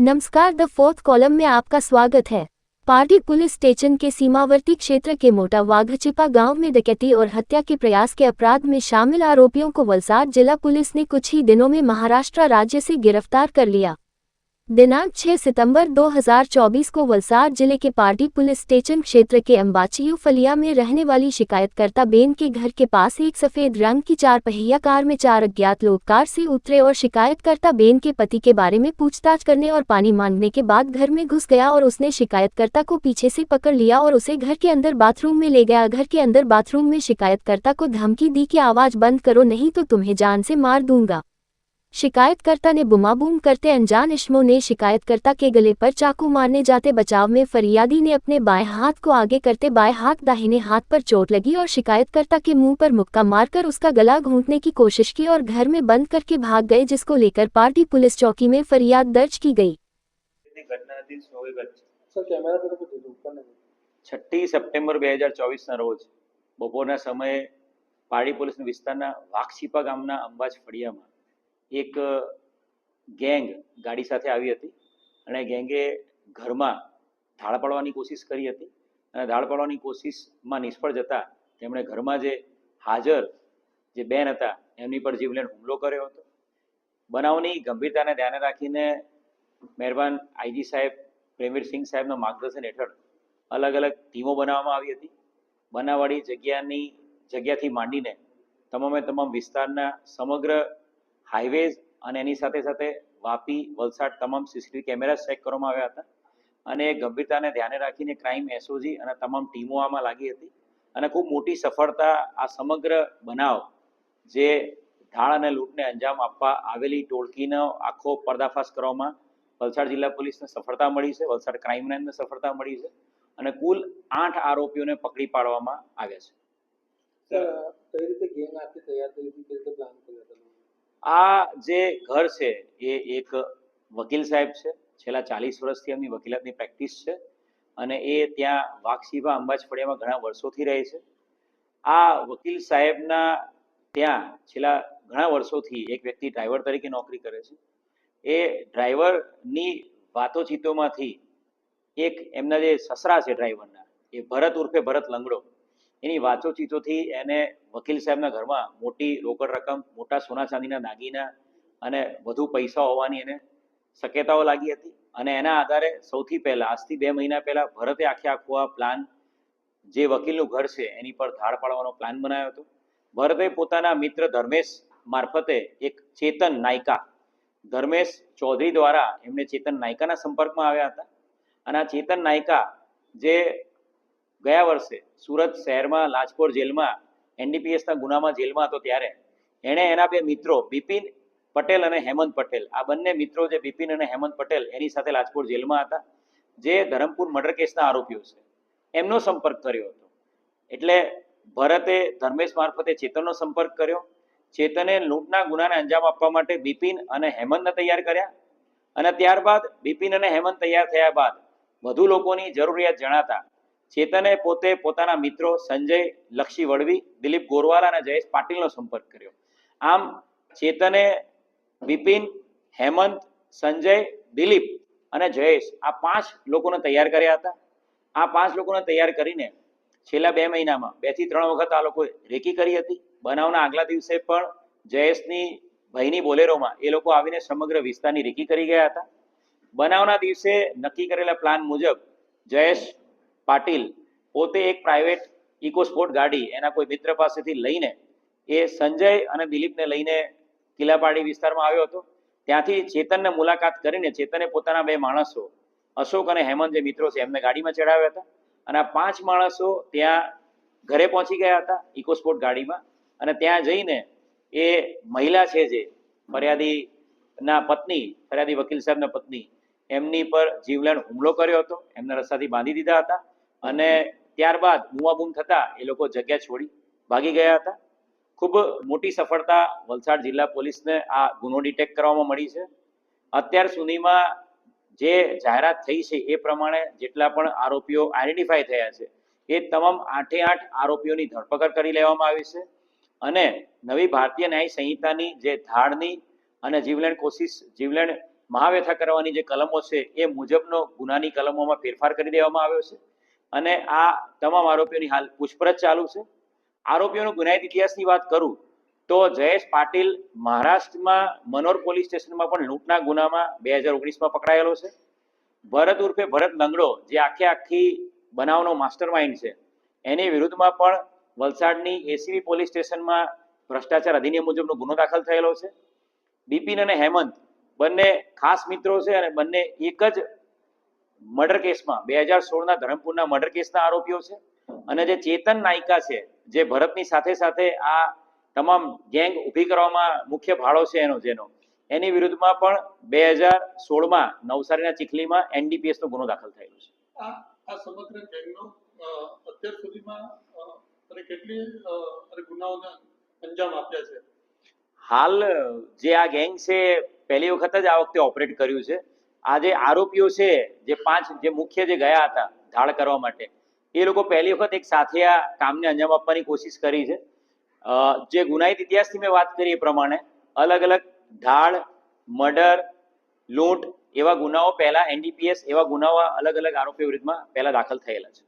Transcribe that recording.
नमस्कार, the fourth column में आपका स्वागत है। पार्टी पुलिस स्टेशन के सीमावर्ती क्षेत्र के मोटा वाघचिपा गांव में डकैती और हत्या के प्रयास के अपराध में शामिल आरोपियों को वलसाड जिला पुलिस ने कुछ ही दिनों में महाराष्ट्र राज्य से गिरफ्तार कर लिया। दिनांक 6 सितंबर 2024 को वलसाड जिले के पार्टी पुलिस स्टेशन क्षेत्र के अंबाचियू फलिया में रहने वाली शिकायतकर्ता बेन के घर के पास एक सफेद रंग की 4 पहिया कार में 4 अज्ञात लोग कार से उतरे और शिकायतकर्ता बेन के पति के बारे में पूछताछ करने और पानी मांगने के बाद घर में घुस गया और उसने शिकायतकर्ता को पीछे से पकड़ लिया और उसे घर के अंदर बाथरूम में ले गया। घर के अंदर बाथरूम में शिकायतकर्ता को धमकी दी कि आवाज बंद करो नहीं तो तुम्हें जान से मार दूंगा। शिकायतकर्ता ने बुमाबूम करते अनजान इस्मों ने शिकायतकर्ता के गले पर चाकू मारने जाते बचाव में फरियादी ने अपने बाएं हाथ को आगे करते बाएं हाथ दाहिने हाथ पर चोट लगी और शिकायतकर्ता के मुंह पर मुक्का मारकर उसका गला घूंटने की कोशिश की और घर में बंद करके भाग गए, जिसको लेकर पार्टी पुलिस चौकी में फरियाद दर्ज की गई। 6 સપ્ટેમ્બર 2024 ના રોજ બપોરના સમયે પાડી પોલીસ વિસ્તારના વાઘછીપા ગામના અંબાજ ફળિયામાં એક ગેંગ ગાડી સાથે આવી હતી અને ગેંગે ઘરમાં ધાડ પાડવાની કોશિશ કરી હતી અને ધાડ પાડવાની કોશિશમાં નિષ્ફળ જતા તેમણે ઘરમાં જે હાજર જે બેન હતા એમની પર જીવલેણ હુમલો કર્યો હતો। બનાવની ગંભીરતાને ધ્યાને રાખીને મહેરબાન આઈજી સાહેબ પ્રેમવીર સિંહ સાહેબના માર્ગદર્શન હેઠળ અલગ અલગ ટીમો બનાવવામાં આવી હતી। બનાવવાળી જગ્યાથી માંડીને તમામે તમામ વિસ્તારના સમગ્ર હાઈવેઝ અને એની સાથે સાથે વાપી વલસાડ તમામ સીસીટીવી કેમેરા ચેક કરવામાં આવ્યા હતા અને ગંભીરતાને ધ્યાને રાખીને ક્રાઇમ એસઓજી અને તમામ ટીમો આમાં લાગી હતી અને ખૂબ મોટી સફળતા આ સમગ્ર બનાવ જે ધાડ અને લૂંટને અંજામ આપવા આવેલી ટોળકીનો આખો પર્દાફાશ કરવામાં વલસાડ જિલ્લા પોલીસને સફળતા મળી છે, વલસાડ ક્રાઇમ બ્રાન્ચને સફળતા મળી છે અને કુલ 8 આરોપીઓને પકડી પાડવામાં આવ્યા છે। કઈ રીતે ગેંગ આખી તૈયાર થઈ હતી, કેવી રીતે પ્લાન કર્યો હતો? આ જે ઘર છે એ એક વકીલ સાહેબ છે, છેલ્લા 40 વર્ષથી એમની વકીલાતની પ્રેક્ટિસ છે અને એ ત્યાં વાઘછીપા અંબાજ ફળિયામાં ઘણા વર્ષોથી રહે છે। આ વકીલ સાહેબના ત્યાં છેલ્લા ઘણા વર્ષોથી એક વ્યક્તિ ડ્રાઈવર તરીકે નોકરી કરે છે। એ ડ્રાઈવરની વાતોચીતોમાંથી એક એમના જે સસરા છે ડ્રાઈવરના, એ ભરત ઉર્ફે ભરત લંગડો, એની વાતોચીતોથી એને વકીલ સાહેબના ઘરમાં મોટી રોકડ રકમ, મોટા સોના ચાંદીના દાગીના અને વધુ પૈસા હોવાની એને શક્યતાઓ લાગી હતી અને એના આધારે સૌથી પહેલા આજથી 2 મહિના પહેલા ભરતે આખો આ પ્લાન જે વકીલનું ઘર છે એની પર ધાડ પાડવાનો પ્લાન બનાવ્યો હતો। ભરતે પોતાના મિત્ર ધર્મેશ મારફતે એક ચેતન નાયકા, ધર્મેશ ચૌધરી દ્વારા એમને ચેતન નાયકાના સંપર્કમાં આવ્યા હતા અને આ ચેતન નાયકા જે ગયા વર્ષે સુરત શહેરમાં લાજપોર જેલમાં એનડીપીએસના ગુનામાં જેલમાં હતો ત્યારે એણે એના 2 મિત્રો બિપિન પટેલ અને હેમંત પટેલ, આ બંને મિત્રો જે બિપિન અને હેમંત પટેલ એની સાથે લાજપોર જેલમાં હતા, જે ધરમપુર મર્ડર કેસના આરોપીઓ છે, એમનો સંપર્ક કર્યો હતો। એટલે ભરતે ધર્મેશ મારફતે ચેતનનો સંપર્ક કર્યો। ચેતને લૂંટના ગુનાને અંજામ આપવા માટે બિપિન અને હેમંતને તૈયાર કર્યા અને ત્યારબાદ બિપિન અને હેમંત તૈયાર થયા બાદ વધુ લોકોની જરૂરિયાત જણાતા ચેતને પોતે પોતાના મિત્રો સંજય લક્ષી વડવી, દિલીપ ગોરવાલા અને જયેશ પાટીલનો સંપર્ક કર્યો। આમ ચેતને બિપિન, હેમંત, સંજય, દિલીપ અને જયેશ આ 5 લોકોને તૈયાર કર્યા હતા। આ 5 લોકોને તૈયાર કરીને છેલ્લા 2 મહિનામાં 2 થી 3 વખત આ લોકોએ રેકી કરી હતી। બનાવના આગલા દિવસે પણ જયેશની ભાઈની બોલેરોમાં એ લોકો આવીને સમગ્ર વિસ્તારની રેકી કરી ગયા હતા। બનાવના દિવસે નક્કી કરેલા પ્લાન મુજબ જયેશ પાટીલ પોતે એક પ્રાઇવેટ ઇકોસ્પોર્ટ ગાડી એના કોઈ મિત્ર પાસેથી લઈને એ સંજય અને દિલીપને લઈને કિલ્લાપાડી વિસ્તારમાં આવ્યો હતો। ત્યાંથી ચેતનને મુલાકાત કરીને ચેતને પોતાના 2 માણસો અશોક અને હેમંત જે મિત્રો છે એમને ગાડીમાં ચડાવ્યા હતા અને આ 5 માણસો ત્યાં ઘરે પહોંચી ગયા હતા ઇકોસ્પોર્ટ ગાડીમાં અને ત્યાં જઈને એ મહિલા છે જે ફરિયાદીના પત્ની, ફરિયાદી વકીલ સાહેબના પત્ની, એમની પર જીવલેણ હુમલો કર્યો હતો, એમને રસ્સાથી બાંધી દીધા હતા અને ત્યારબાદ બૂમાબૂમ થતા એ લોકો જગ્યા છોડી ભાગી ગયા હતા। ખૂબ મોટી સફળતા વલસાડ જિલ્લા પોલીસને આ ગુનો ડિટેક્ટ કરવામાં મળી છે। અત્યાર સુધીમાં જે જાહેરાત થઈ છે એ પ્રમાણે જેટલા પણ આરોપીઓ આઈડેન્ટિફાઈ થયા છે એ તમામ 8 આરોપીઓની ધરપકડ કરી લેવામાં આવી છે અને નવી ભારતીય ન્યાય સંહિતાની જે ધાડની અને જીવલેણ મહાવ્યથા કરવાની જે કલમો છે એ મુજબનો ગુનાની કલમોમાં ફેરફાર કરી દેવામાં આવ્યો છે અને આ તમામ આરોપીઓની હાલ પૂછપરછ ચાલુ છે. આરોપીઓનો ગુનાહિત ઇતિહાસની વાત કરું તો જયેશ પાટીલ મહારાષ્ટ્રમાં મનોર પોલીસ સ્ટેશનમાં પણ લૂંટના ગુનામાં 2019માં પકડાયેલો છે. ભરત ઉર્ફે ભરત લંગડો જે આખી બનાવનો માસ્ટર માઇન્ડ છે એની વિરુદ્ધમાં પણ વલસાડની એસીબી પોલીસ સ્ટેશનમાં ભ્રષ્ટાચાર અધિનિયમ મુજબનો ગુનો દાખલ થયેલો છે. બિપિન અને હેમંત બંને ખાસ મિત્રો છે અને બંને એક જ મર્ડર કેસમાં 2016ના ધરમપુરના મર્ડર કેસના આરોપીઓ છે. અને જે ચેતન નાયકા છે જે ભરતની સાથે સાથે આ તમામ ગેંગ ઊભી કરવામાં મુખ્ય ફાળો છે એની વિરુદ્ધમાં પણ 2016માં નવસારીના ચીખલીમાં એનડીપીએસનો ગુનો દાખલ થયેલો છે. આ સમગ્ર ગેંગનો અત્યાર સુધીમાં કેટલી ગુનાઓને અંજામ આપ્યા છે? હાલ જે આ ગેંગ છે પહેલી વખત જ આ વખતે ઓપરેટ કર્યું છે. આ જે આરોપીઓ છે જે 5 જે મુખ્ય જે ગયા હતા ધાડ કરવા માટે એ લોકો પહેલી વખત એક સાથે આ કામને અંજામ આપવાની કોશિશ કરી છે. જે ગુનાહિત ઇતિહાસની મેં વાત કરી એ પ્રમાણે અલગ અલગ ધાડ, મર્ડર, લૂંટ એવા ગુનાઓ પહેલા એનડીપીએસ એવા ગુનાઓ અલગ અલગ આરોપીઓ વિરુદ્ધમાં પહેલા દાખલ થયેલા છે.